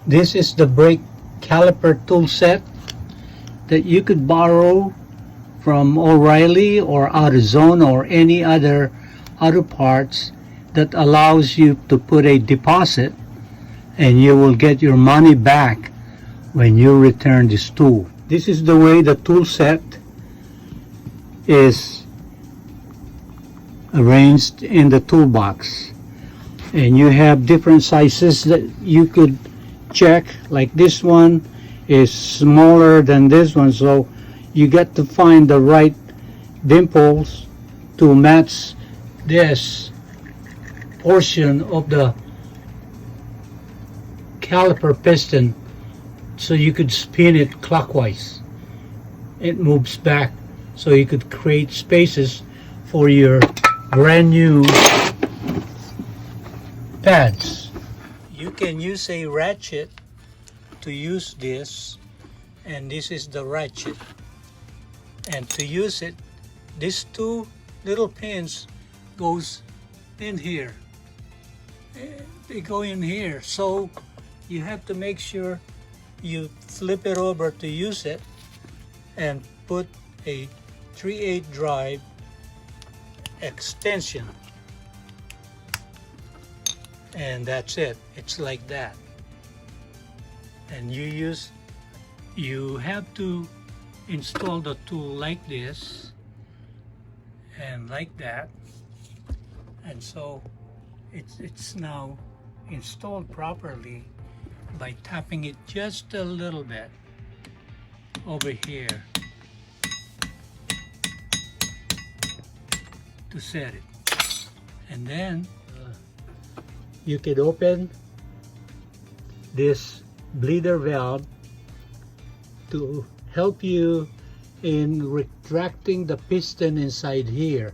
This is the brake caliper tool set that you could borrow from O'Reilly or AutoZone or any other auto parts that allows you to put a deposit and you will get your money back when you return this tool. This is the way the tool set is arranged in the toolbox, and you have different sizes that you could check. Like this one is smaller than this one, so you got to find the right dimples to match this portion of the caliper piston, so you could spin it clockwise. It moves back, so you could create spaces for your brand new pads. You can use a ratchet to use this, and this is the ratchet. And to use it, these two little pins goes in here. They go in here, so you have to make sure you flip it over to use it and put a 3/8 drive extension, and that's it. It's like that. And you have to install the tool like this and like that, and so it's now installed properly by tapping it just a little bit over here to set it. And then you could open this bleeder valve to help you in retracting the piston inside here.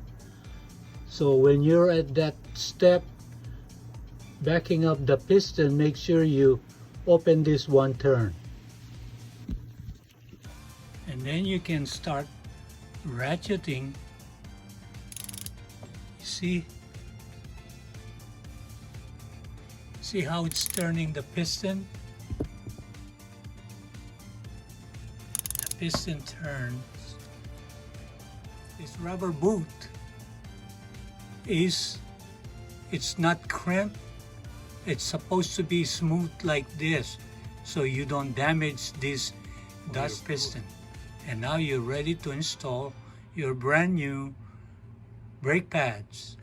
So when you're at that step backing up the piston, make sure you open this one turn, and then you can start ratcheting. See how it's turning the piston? The piston turns. This rubber boot it's not crimped. It's supposed to be smooth like this, so you don't damage this dust piston. And now you're ready to install your brand new brake pads.